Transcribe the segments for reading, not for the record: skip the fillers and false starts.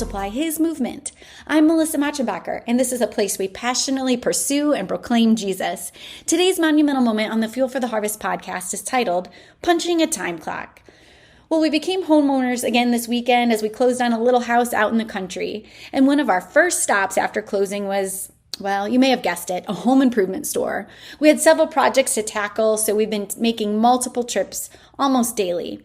multiply His movement. I'm Melissa Machenbacher, and this is a place we passionately pursue and proclaim Jesus. Today's monumental moment on the Fuel for the Harvest podcast is titled, Punching a Time Clock. Well, we became homeowners again this weekend as we closed on a little house out in the country. And one of our first stops after closing was, well, you may have guessed it, a home improvement store. We had several projects to tackle, so we've been making multiple trips almost daily.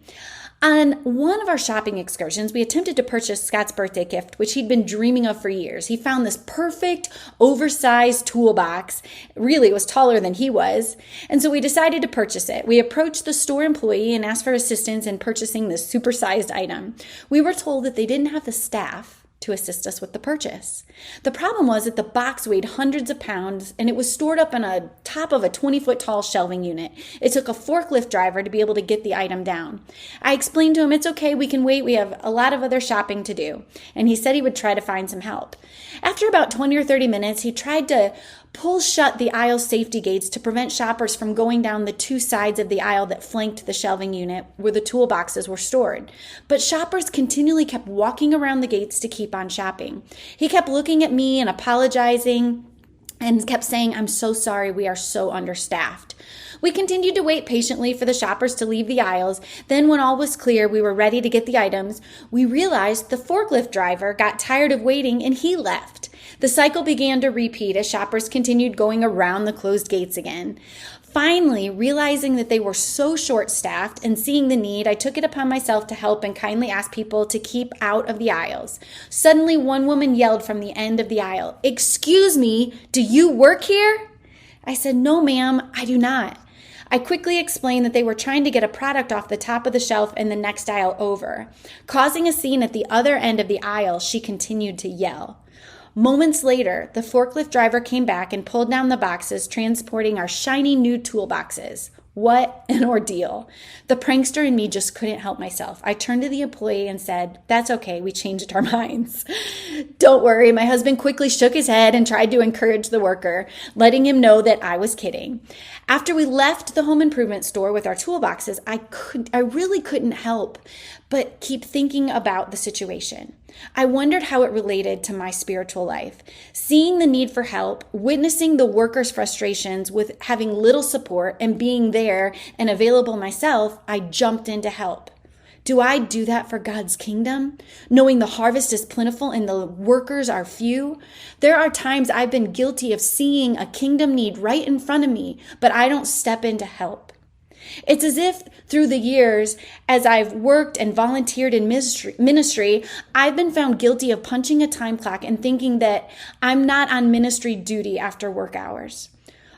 On one of our shopping excursions, we attempted to purchase Scott's birthday gift, which he'd been dreaming of for years. He found this perfect, oversized toolbox. Really, it was taller than he was. And so we decided to purchase it. We approached the store employee and asked for assistance in purchasing this supersized item. We were told that they didn't have the staff to assist us with the purchase. The problem was that the box weighed hundreds of pounds and it was stored up on a top of a 20-foot tall shelving unit. It took a forklift driver to be able to get the item down. I explained to him, it's okay, we can wait. We have a lot of other shopping to do. And he said he would try to find some help. After about 20 or 30 minutes, he tried to pull shut the aisle safety gates to prevent shoppers from going down the two sides of the aisle that flanked the shelving unit where the toolboxes were stored. But shoppers continually kept walking around the gates to keep on shopping. He kept looking at me and apologizing and kept saying, I'm so sorry, we are so understaffed. We continued to wait patiently for the shoppers to leave the aisles. Then when all was clear, we were ready to get the items. We realized the forklift driver got tired of waiting and he left. The cycle began to repeat as shoppers continued going around the closed gates again. Finally, realizing that they were so short-staffed and seeing the need, I took it upon myself to help and kindly ask people to keep out of the aisles. Suddenly, one woman yelled from the end of the aisle, "Excuse me, do you work here?" I said, "No, ma'am, I do not." I quickly explained that they were trying to get a product off the top of the shelf in the next aisle over. Causing a scene at the other end of the aisle, she continued to yell. Moments later, the forklift driver came back and pulled down the boxes, transporting our shiny new toolboxes. What an ordeal. The prankster in me just couldn't help myself. I turned to the employee and said, "That's okay, we changed our minds." Don't worry, my husband quickly shook his head and tried to encourage the worker, letting him know that I was kidding. After we left the home improvement store with our toolboxes, I really couldn't help but keep thinking about the situation. I wondered how it related to my spiritual life. Seeing the need for help, witnessing the workers' frustrations with having little support and being there and available myself, I jumped in to help. Do I do that for God's kingdom? Knowing the harvest is plentiful and the workers are few? There are times I've been guilty of seeing a kingdom need right in front of me, but I don't step in to help. It's as if through the years, as I've worked and volunteered in ministry, I've been found guilty of punching a time clock and thinking that I'm not on ministry duty after work hours.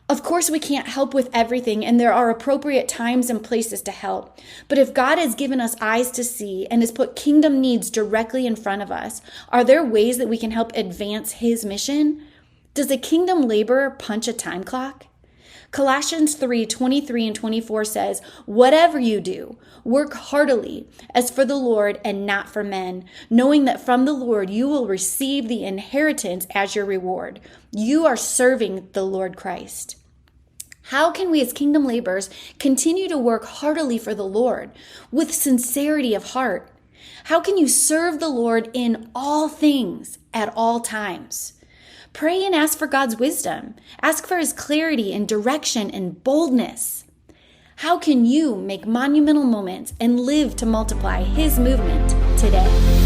Of course, we can't help with everything, and there are appropriate times and places to help. But if God has given us eyes to see and has put kingdom needs directly in front of us, are there ways that we can help advance His mission? Does a kingdom laborer punch a time clock? Colossians 3:23 and 24 says, "Whatever you do, work heartily as for the Lord and not for men, knowing that from the Lord you will receive the inheritance as your reward. You are serving the Lord Christ." How can we as kingdom laborers continue to work heartily for the Lord with sincerity of heart? How can you serve the Lord in all things at all times? Pray and ask for God's wisdom. Ask for His clarity and direction and boldness. How can you make monumental moments and live to multiply His movement today?